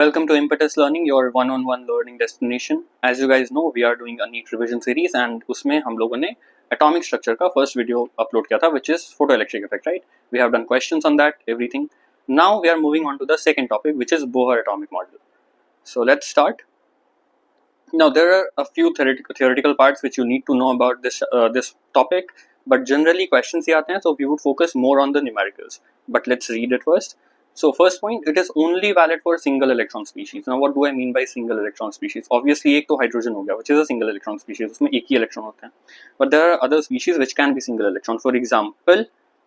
Welcome to Impetus Learning, your one-on-one learning destination. As you guys know, we are doing a NEET revision series and उसमें हम लोगों ने atomic structure का first video upload किया था, which is photoelectric effect, right? We have done questions on that, everything. Now we are moving on to the second topic, which is Bohr atomic model. So let's start. Now there are a few theoretical parts which you need to know about this topic, but generally questions ही आते हैं, so we would focus more on the numericals. But let's read it first. So first point, it is only valid for single electron species. Now what do I mean by single electron species? Obviously एक तो hydrogen हो गया, which is a single electron species, उसमें एक ही electron होते हैं. But there are other species which can be single electron. For example,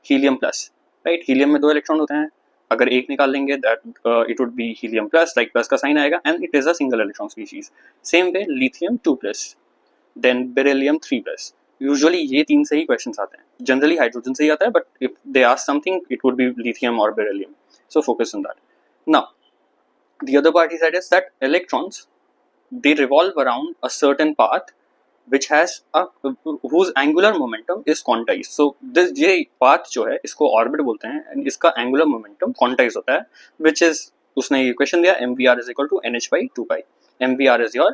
helium plus, right? Helium में दो electron होते हैं. अगर एक निकाल लेंगे that it would be helium plus, like plus का sign आएगा, and it is a single electron species. Same way lithium 2 plus, then beryllium 3 plus. Usually ये तीन से ही क्वेश्चंस आते हैं. जनरली हाइड्रोजन से ही आता है, but if they ask something it would be lithium और beryllium. So focus on that. Now, the other part he said is that electrons, they revolve around a certain path which has whose angular momentum is quantized. So this ये path जो है इसको orbit बोलते हैं and इसका angular momentum quantized होता है, which is उसने ये question दिया mvr is equal to nh by 2 pi. mvr is your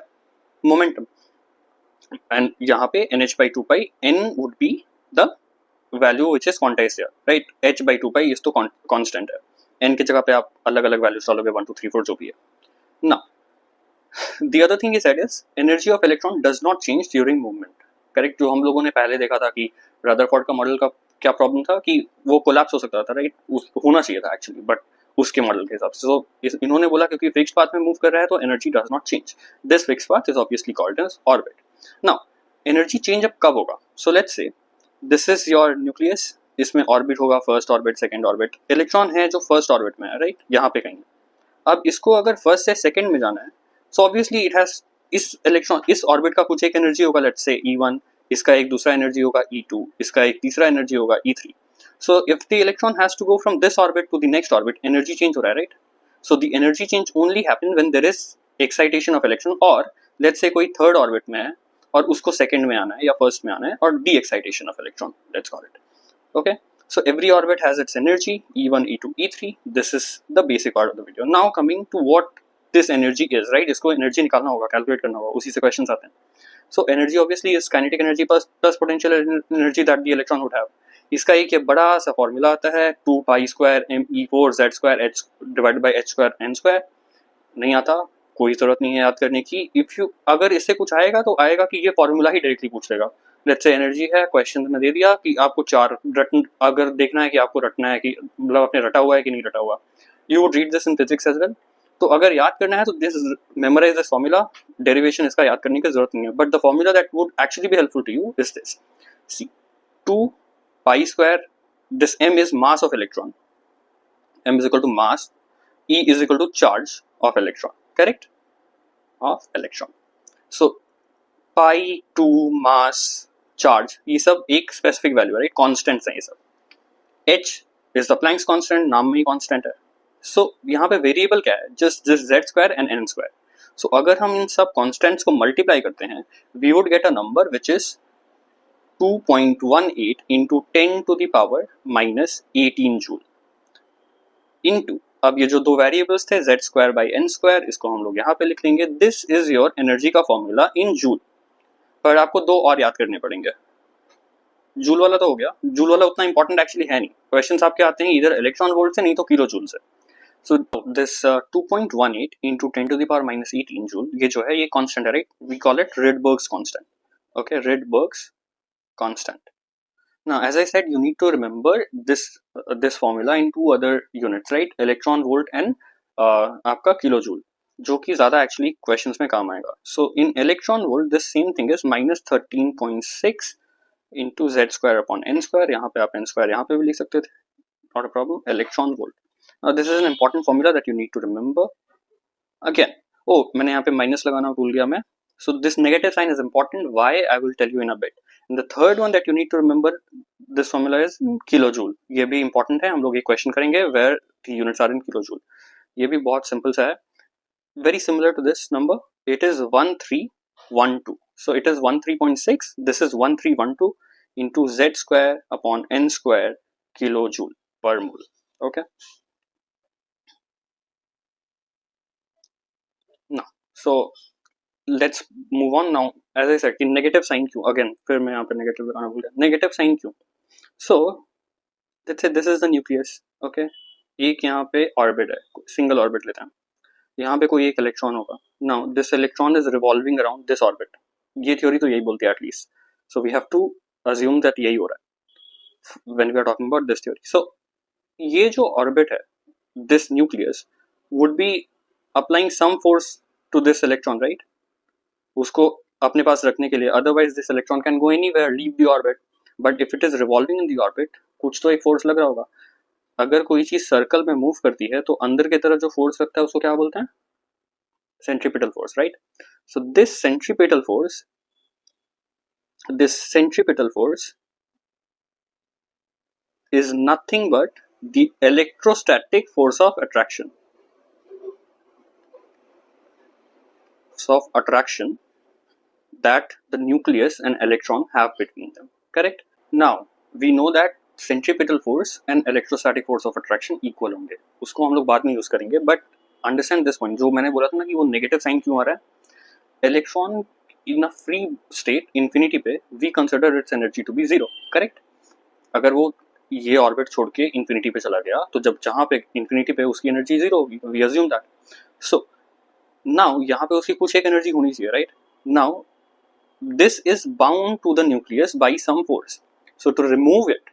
momentum and यहाँ पे nh by 2 pi, n would be the value which is quantized here, right? h by 2 pi is तो constant है. n की जगह पे आप अलग अलग वैल्यूज डालोगे 1 2 3 4 जो भी है. Now the other thing he said is energy of electron does not change during movement. Correct. जो हम लोगों ने पहले देखा था कि रदरफोर्ड का मॉडल का क्या प्रॉब्लम था कि वो कोलैप्स हो सकता था, राइट? होना चाहिए था एक्चुअली, बट उसके मॉडल के हिसाब से. सो इन्होंने बोला क्योंकि फिक्स्ड पाथ में मूव कर रहा है तो energy does not change. This fixed path is obviously called as orbit. Now energy change अब कब होगा? So let's say this is your nucleus. इसमें ऑर्बिट होगा, first orbit, second orbit. Electron है जो फर्स्ट ऑर्बिट में है, राइट? यहाँ पे कहीं. अब इसको अगर फर्स्ट से सेकंड में जाना है, सो ऑब्वियसली इट हैज इस इलेक्ट्रॉन इस ऑर्बिट का कुछ एक एनर्जी होगा, लेट्स से E1, इसका एक दूसरा एनर्जी होगा E2, इसका एक तीसरा एनर्जी होगा E3. So if the electron has to go from this orbit to the next orbit, energy change हो रहा है, right? So the energy change only happen when there is excitation of electron, और let's say कोई third orbit में है और उसको second में आना है या फर्स्ट में आना है, और D excitation of electron, let's call it. Okay. So every orbit has its energy, E1, E2, E3. This is the basic part of the video. Now coming to what this energy is, right? इसको energy निकालना होगा, calculate करना होगा, उसी से questions आते हैं. So energy obviously is kinetic energy plus potential energy that the electron would have. इसका एक ये बड़ा सा फॉर्मूला आता है 2 pi square me4 z square h divided by h square n square. नहीं आता, कोई जरूरत नहीं है याद करने की. इफ यू अगर इससे कुछ आएगा तो आएगा कि ये फॉर्मूला ही डायरेक्टली पूछ लेगा. लेट्स से एनर्जी है, क्वेश्चन में दे दिया कि आपको चार अगर देखना है कि आपको रटना है कि मतलब आपने रटा हुआ है कि नहीं रटा हुआ. You would read this in physics as well. तो अगर याद करना है तो this memorise this formula. Derivation इसका याद करने की जरूरत नहीं है, but the formula that would actually be helpful to you is this. C 2 pi square, this m is mass of electron, m is equal to mass, E is equal to charge of electron, correct? Of electron. So pi 2 mass charge, ये सब एक specific value है, right? Constants हैं ये सब. h is the Planck's constant, नाम में ही constant है. सो यहाँ पे वेरिएबल क्या है? Just z square and n square. So अगर हम इन सब कांस्टेंट्स को मल्टीप्लाई करते हैं, we would get a number which is 2.18 into 10 to the power minus 18 joule into, अब ये जो दो वेरिएबल्स थे z square by n square, इसको हम लोग यहाँ पे लिख लेंगे. दिस इज योर एनर्जी का फॉर्मूला इन जूल. पर आपको दो और याद करने पड़ेंगे. जूल वाला तो हो गया, जूल वाला उतना इंपॉर्टेंट एक्चुअली है नहीं. क्वेश्चंस आपके आते हैं इधर इलेक्ट्रॉन वोल्ट से, नहीं तो किलो जूल से. So this 2.18 into 10 to the power minus 18 joule, ये जो है ये कांस्टेंट है, right? We call it Rydberg's constant. Okay, Rydberg's constant. Now, as I said, you need to remember this formula in two other units, right? Electron volt and आपका kilojoule, जो कि ज़्यादा actually questions में काम आएगा. So in electron volt, this same thing is minus 13.6 into z square upon n square. यहाँ पे आप n square यहाँ पे भी लिख सकते थे, not a problem. Electron volt. Now this is an important formula that you need to remember. Again, मैंने यहाँ पे minus लगाना भूल गया मैं. So this negative sign is important. Why? I will tell you in a bit. And the third one that you need to remember, this formula is kilojoule. ये भी important है, हम लोग ये question करेंगे where the units are in kilojoule. ये भी बहुत simple सा है. Very similar to this number. It is 1312. So it is 13.6. This is 1312 into z square upon n square kilojoule per mole. Okay. ना. So let's move on now. As I said कि negative sign क्यों, again फिर मैं यहाँ पे negative लगाना भूल गया. नेगेटिव साइन क्यों? सो let's say this is the nucleus. Okay, एक यहाँ पे ऑर्बिट है, सिंगल ऑर्बिट लेते हैं. यहाँ पे कोई एक इलेक्ट्रॉन होगा. Now this electron is revolving around this orbit. ये थ्योरी तो यही बोलती है at least. So we have to assume that यही हो रहा है when we are talking about this theory. So ये जो ऑर्बिट है, this nucleus would be applying some force to this electron, right? उसको अपने पास रखने के लिए. Otherwise this electron can go anywhere, leave the orbit. But if it is revolving in the orbit, कुछ तो एक फोर्स लग रहा होगा. अगर कोई चीज सर्कल में मूव करती है तो अंदर की तरफ जो फोर्स लगता है उसको क्या बोलते हैं? Centripetal force, right? So this centripetal force is nothing but the electrostatic force of attraction. That the nucleus and electron have between them. Correct? Now we know that centripetal force and electrostatic force of attraction equal होंगे. उसको हम लोग बाद में use करेंगे. But understand this point. जो मैंने बोला था ना कि वो नेगेटिव साइन क्यों आ रहा है. Electron in a free state infinity पे we consider its energy to be zero. Correct? अगर वो ये ऑर्बिट छोड़ के इंफिनिटी पे चला गया तो जब जहां पे इंफिनिटी पे उसकी एनर्जी जीरो होगी. We assume that. So now यहाँ पे उसकी कुछ एक एनर्जी होनी चाहिए, right? Now this is bound to the nucleus by some force. So to remove it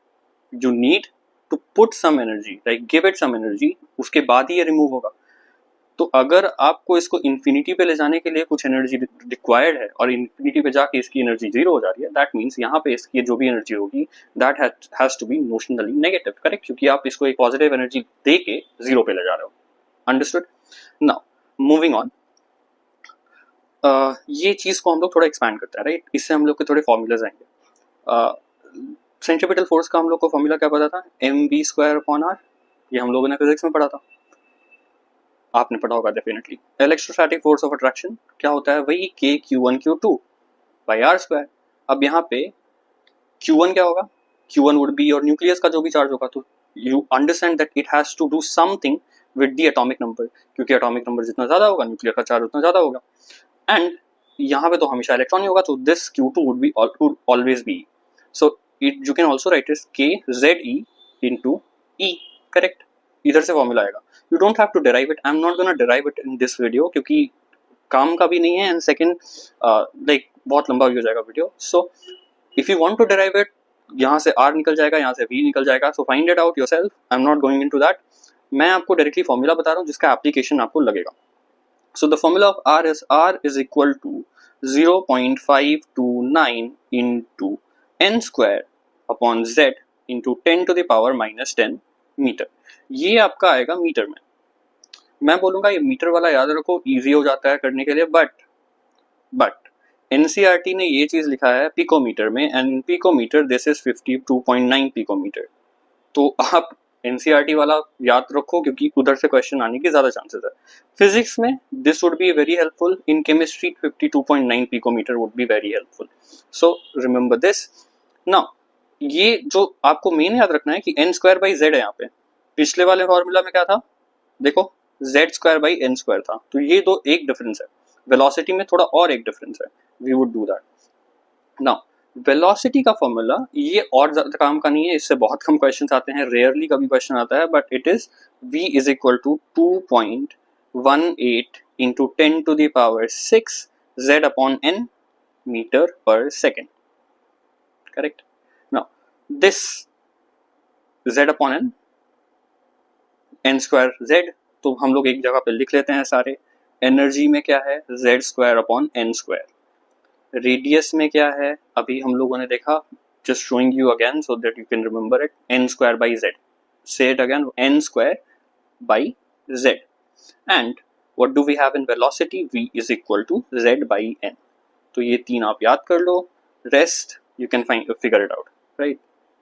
you need to put some energy, like give it some energy. उसके बाद ही ये रिमूव होगा. तो अगर आपको इसको इन्फिनिटी पे ले जाने के लिए कुछ एनर्जी रिक्वायर्ड है और इन्फिनिटी पे जाके इसकी एनर्जी जीरो हो जा रही है, दैट मीन्स यहाँ पे इसकी जो भी एनर्जी होगी that has to be notionally negative. Correct? क्योंकि आप इसको एक पॉजिटिव एनर्जी दे के जीरो पे ले जा रहे हो. अंडरस्टूड? Now moving on. ये चीज को हम लोग थोड़ा एक्सपैंड करते हैं, राइट? इससे हम लोग के थोड़े फॉर्मूलाज आएंगे. सेंट्रीपिटल फोर्स का हम लोग को फॉर्मूला क्या पता था? mv²/r. ये हम लोगों ने फिजिक्स में पढ़ा था, आपने पढ़ा होगा definitely. Electrostatic force of attraction क्या होता है? वही kq1q2/r². अब यहाँ पे q1 क्या होगा? q1 would be your nucleus का जो भी चार्ज होगा. तो you understand that it has to do something with the atomic number, क्योंकि एटॉमिक नंबर जितना ज्यादा होगा न्यूक्लियर का चार्ज उतना ज्यादा होगा. एंड यहाँ पे तो हमेशा इलेक्ट्रॉन ही होगा, तो this q2 would be always be. So it you can also right it kZe into E. Correct? इधर से फॉर्मूला आएगा. You don't have to derive it. I'm not gonna derive it in this video क्योंकि काम का भी नहीं है, and second like बहुत लंबा हो जाएगा video. So if you want to derive it, यहाँ से R निकल जाएगा, यहाँ से V निकल जाएगा. So find it out yourself. I'm not going into that. मैं आपको डायरेक्टली फॉर्मूला बता रहा हूँ जिसका एप्लीकेशन आपको लगेगा. So the formula of R is equal to 0.529 into n square upon Z into 10 to the power minus 10 metre. ये आपका आएगा मीटर में. मैं बोलूंगा ये मीटर वाला याद रखो, इजी हो जाता है करने के लिए. बट एनसीईआरटी ने ये चीज लिखा है पिकोमीटर में, and picometre this is 52.9 picometre. तो आप एनसीईआरटी वाला याद रखो क्योंकि उधर से क्वेश्चन आने की ज्यादा चांसेस है. फिजिक्स में this would be very helpful. In chemistry 52.9 picometre would be very helpful. So remember this. Now ये जो आपको मेन याद रखना है कि n²/z है. यहाँ पे पिछले वाले फॉर्मूला में क्या था? देखो z²/n² था. तो ये दो एक डिफरेंस है. वेलोसिटी में थोड़ा और एक डिफरेंस है. We would do that. Now velocity का फॉर्मूला ये और ज्यादा काम का नहीं है, इससे बहुत कम क्वेश्चंस आते हैं, रेयरली कभी क्वेश्चन आता है. But it is v is equal to 2.18 into 10 to the power 6 z upon n metre पर second. Correct? Now this z upon n n² z, तो हम लोग एक जगह पे लिख लेते हैं सारे. एनर्जी में क्या है? z²/n². रेडियस में क्या है? अभी हम लोगों ने देखा. Just showing you again so that you can remember it. n²/z. Say it again, n²/z. And what do we have in velocity? v is equal to z/n. तो ये तीन आप याद कर लो. Rest you can figure it out, right?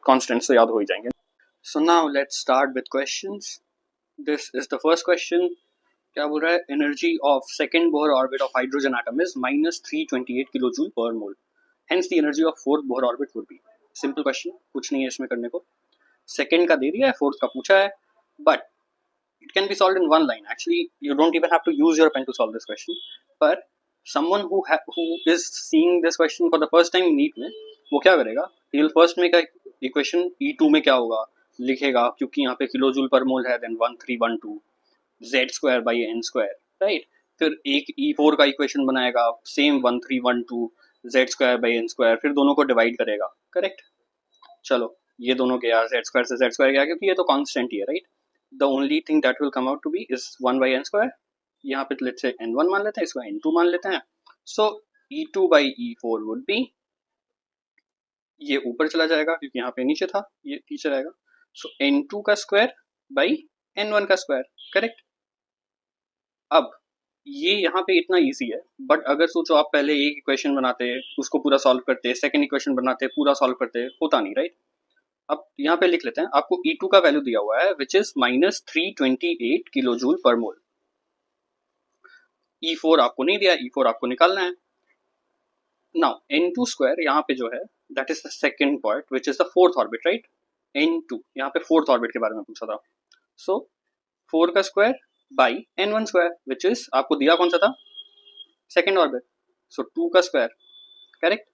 Constants तो याद हो ही जाएंगे. So now let's start with questions. This is the first question. क्या बोल रहा है? Energy of second Bohr orbit of hydrogen atom is -328 kilojoule per mole. Hence the energy of fourth Bohr orbit would be. Simple question, कुछ नहीं है इसमें करने को. सेकंड का दे दिया है, फोर्थ का पूछा है. But it can be solved in one line. Actually, you don't even have to use your pen to solve this question. But someone who is seeing this question for the first time NEET में, वो क्या करेगा? He will first make a equation E2 में क्या होगा लिखेगा, क्योंकि यहाँ पे किलो जूल पर मोल है, then 1312 z square by n square, right. फिर एक E4 का इक्वेशन बनाएगा, same 1312 z square by n square, फिर दोनों को डिवाइड करेगा, करेक्ट. चलो ये दोनों गया z स्क्वायर से z स्क्वायर गया, क्योंकि ये तो कांस्टेंट ही है, right. The only thing that will come out to be is 1 by n square. यहाँ पे लेट्स से n1 मान लेते हैं, इसको n2 मान लेते हैं. सो E2 by E4 would be, ये ऊपर चला जाएगा क्योंकि यहाँ पे नीचे था, ये नीचे रहेगा. सो n2 का स्क्वायर बाई n1 का स्क्वायर, करेक्ट. अब ये यहाँ पे इतना इजी है, बट अगर सोचो आप पहले एक इक्वेशन बनाते, उसको पूरा सॉल्व करते, सेकंड इक्वेशन बनाते, पूरा सॉल्व करते, होता नहीं, राइट. अब यहाँ पे लिख लेते हैं, आपको E2 का वैल्यू दिया हुआ है विच इज -328 किलो जूल पर मोल. E4 आपको नहीं दिया, E4 आपको निकालना है. नाउ n2 स्क्वायर यहाँ पे जो है that is the second part which is the fourth orbit, right. n2 यहाँ पे फोर्थ ऑर्बिट के बारे में पूछा था. सो 4 का square by n1 square which is आपको दिया कौन सा था, सेकंड ऑर्बिट. सो 2 का square, correct.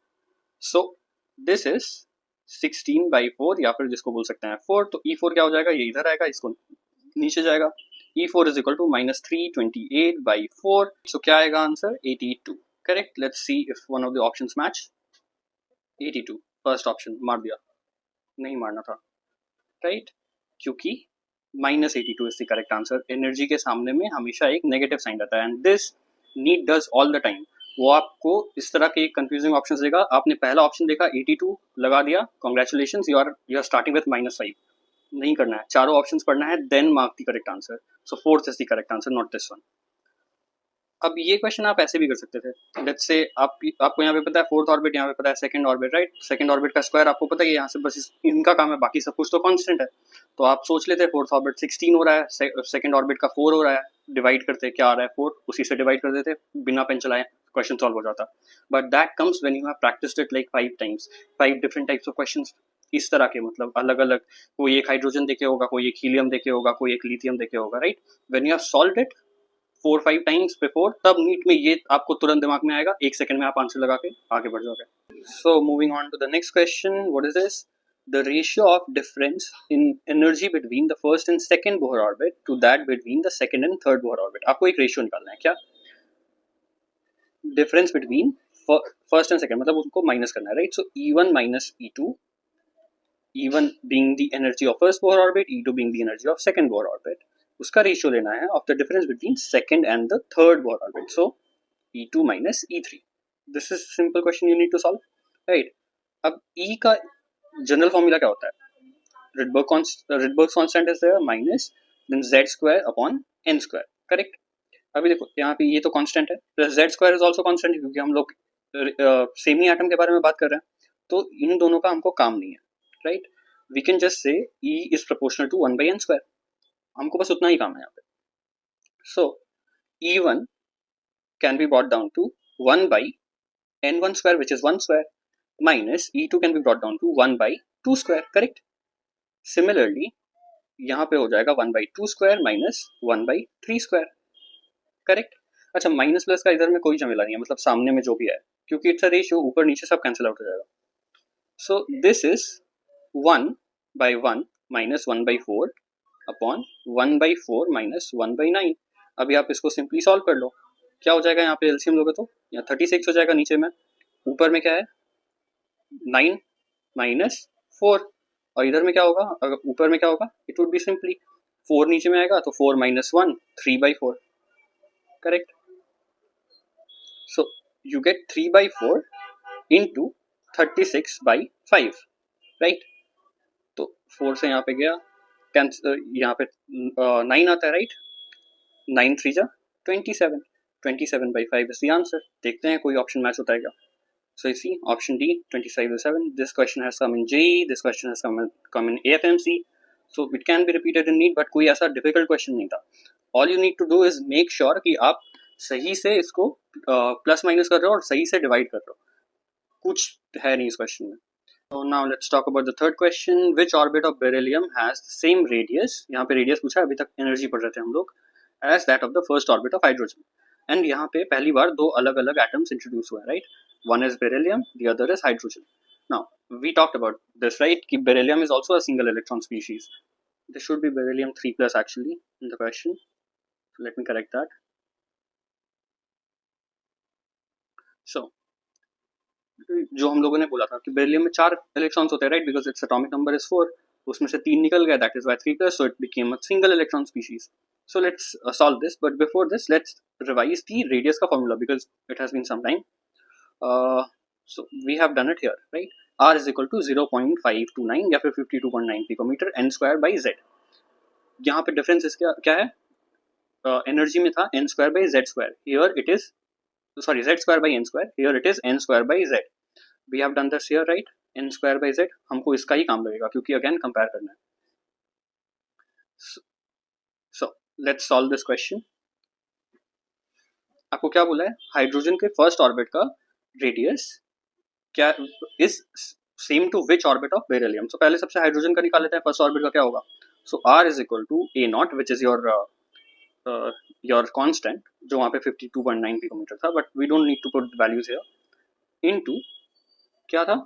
So this is 16/4, या फिर जिसको बोल सकते हैं 4. तो E4 क्या हो जाएगा, ये इधर आएगा, इसको नीचे जाएगा. E4 is equal to -328/4. So क्या आएगा answer, 82, correct. Let's see if one of the options match. 82 first option मार दिया, नहीं मारना था, राइट, क्योंकि -82 is the correct answer. Energy के सामने में हमेशा एक नेगेटिव साइन रहता है, and this NEET does all the time. वो आपको इस तरह के कंफ्यूजिंग ऑप्शंस देगा. आपने पहला ऑप्शन देखा 82 लगा दिया, congratulations, you are starting with -5. नहीं करना है, चारों ऑप्शंस पढ़ना है, then mark the correct answer. So fourth is the correct answer, not this one. अब ये क्वेश्चन आप ऐसे भी कर सकते थे. लेट्स से आपको यहाँ पे पता है फोर्थ ऑर्बिट, यहाँ पे पता है second orbit, right. Second orbit का स्क्वायर आपको पता है, यहाँ से बस इनका काम है, बाकी सब कुछ तो कांस्टेंट है. तो आप सोच लेते फोर्थ ऑर्बिट 16 हो रहा है, सेकंड ऑर्बिट का 4 हो रहा है, डिवाइड करते क्या आ रहा है 4, उसी से डिवाइड कर देते, बिना पेन चलाए क्वेश्चन सॉल्व हो जाता. But that comes when you have practised it like 5 times, 5 different types of questions, इस तरह के, मतलब अलग अलग, कोई एक हाइड्रोजन देखे होगा, कोई एक हीलियम देखे होगा, कोई एक लिथियम देखे होगा, right. When you have solved it 4-5 times before, तब नीट में ये आपको तुरंत दिमाग में आएगा, 1 सेकंड में आप आंसर लगा के आगे बढ़ जाओगे. So moving on to the next question, what is this, the ratio of difference in energy between the first and second Bohr orbit to that between the second and third Bohr orbit. आपको एक ratio निकालना है, क्या difference between first and second, मतलब उनको minus करना है, right. So E1 minus E2, E1 being the energy of first Bohr orbit, E2 being the energy of second Bohr orbit, उसका रेशियो लेना है of the difference between second and the third Bohr orbit. So E2 minus E3. This is simple question you need to solve, right. अब E का general formula क्या होता है, Rydberg constant is there minus then z square upon n square, correct. अभी देखो यहाँ पे ये तो कांस्टेंट है, plus z square is also constant, क्योंकि हम लोग सेमी एटम के बारे में बात कर रहे हैं, तो इन दोनों का हमको काम नहीं है, right. We can just say E is proportional to 1/n square, हमको बस उतना ही काम है यहाँ पे. सो E1 can be brought down to 1/n1 square which is 1 square minus E2 can be brought down to 1/2 square, correct. Similarly यहाँ पे हो जाएगा 1/2 स्क्वायर माइनस 1/3 स्क्वायर, करेक्ट. अच्छा, माइनस प्लस का इधर में कोई झमेला नहीं है, मतलब सामने में जो भी है, क्योंकि इट्स अ रेशियो, ऊपर नीचे सब कैंसिल आउट हो जाएगा. So this is 1/1 minus 1/4 upon 1/4 minus 1/9. अभी आप इसको सिंपली सॉल्व कर लो, क्या हो जाएगा, यहाँ पे एलसीएम लोगे तो यहाँ 36 हो जाएगा, नीचे में ऊपर में क्या है 9 माइनस 4, और इधर में क्या होगा, अगर ऊपर में क्या होगा, इट वुड बी सिंपली 4 नीचे में आएगा, तो 4 minus 1 3/4, correct. So you get 3/4 into 36/5, right. तो 4 से यहाँ पे गया, यहाँ पे 9 आता है, राइट. 9 3 जा 27, 27/5 इज द आंसर. देखते हैं कोई ऑप्शन मैच होता है क्या. So you see option D 27/7. This question has come in JEE. This question has come in AFMC. So it can be repeated in NEET, but कोई ऐसा difficult question नहीं था. All you need to do is make sure कि आप सही से इसको plus minus कर रहे हो और सही से डिवाइड कर रहे हो. कुछ है नहीं इस क्वेश्चन में. So now let's talk about the third question. Which orbit of beryllium has the same radius? यहाँ पे radius पूछा है, अभी तक energy पढ़ रहे थे हम लोग, as that of the first orbit of hydrogen. And यहाँ पे पहली बार दो अलग-अलग atoms introduce हुए हैं, right? One is beryllium, the other is hydrogen. Now we talked about this, right? कि beryllium is also a single electron species. This should be beryllium 3 plus actually in the question. So let me correct that. So जो हम लोगों ने बोला था कि beryllium में 4 electrons होते हैं, right, because it's atomic number is 4, उसमें से 3 निकल गया, that is why 3 plus, so it became a single electron species. So let's solve this, but before this let's revise the radius का formula because it has been some time. So we have done it here, right? R is equal to 0.529 या फिर 52.9 picometer n square by z. यहाँ पे difference क्या है? Energy में था n square by z square. Here it is, sorry, z square by n square. Here it is n square by z. We have done this here, right? n square by z. हमको इसका ही काम लगेगा क्योंकि again compare करना है. So let's solve this question. आपको क्या बोला है? हाइड्रोजन के फर्स्ट ऑर्बिट का रेडियस क्या is same to which orbit of beryllium. So पहले सबसे हाइड्रोजन का निकाल लेते हैं, फर्स्ट ऑर्बिट का क्या होगा. So r is equal to a naught which is your constant जो वहाँ पे 52.9 पिकोमीटर था, but we don't need to put values here, into क्या था,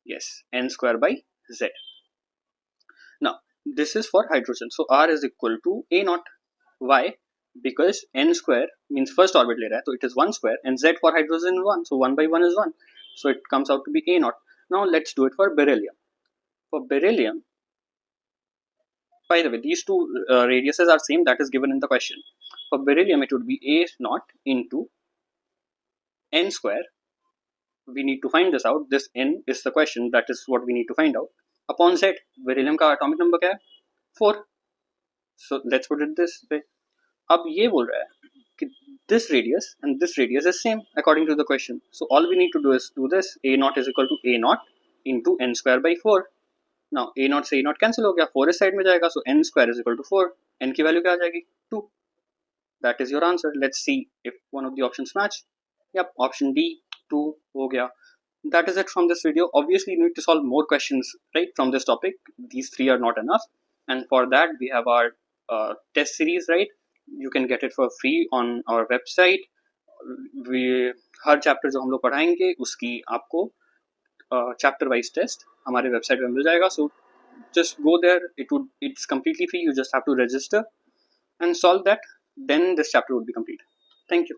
yes, n square by z. Now this is for hydrogen, so r is equal to a naught. Why? Because n square means first orbit ले रहा है, so it is 1 square, and z for hydrogen is 1, so 1 by 1 is 1, so it comes out to be a naught. Now let's do it for beryllium. For beryllium, by the way, these two radiuses are same, that is given in the question. For beryllium it would be a naught into n square. We need to find this out. This n is the question, that is what we need to find out, upon z. Beryllium का atomic number क्या है? 4. So let's put it this way. अब ये बोल रहा है कि this radius and this radius is same according to the question. So all we need to do is do this. A naught is equal to a naught into n square by 4. Now a naught से a naught cancel हो गया, 4 इस side में जाएगा, so n square is equal to 4. n की value क्या आ जाएगी? 2. That is your answer. Let's see if one of the options match. Yep, option D, 2 हो गया. That is it from this video. Obviously you need to solve more questions, right, from this topic. These 3 are not enough, and for that we have our test series, right? You can get it for free on our website. We her chapter जो हम लोग पढ़ाएंगे उसकी आपको chapter wise test हमारे website पे मिल जाएगा. सो just go there. It's completely free. You just have to register and solve that. Then this chapter would be complete. Thank you.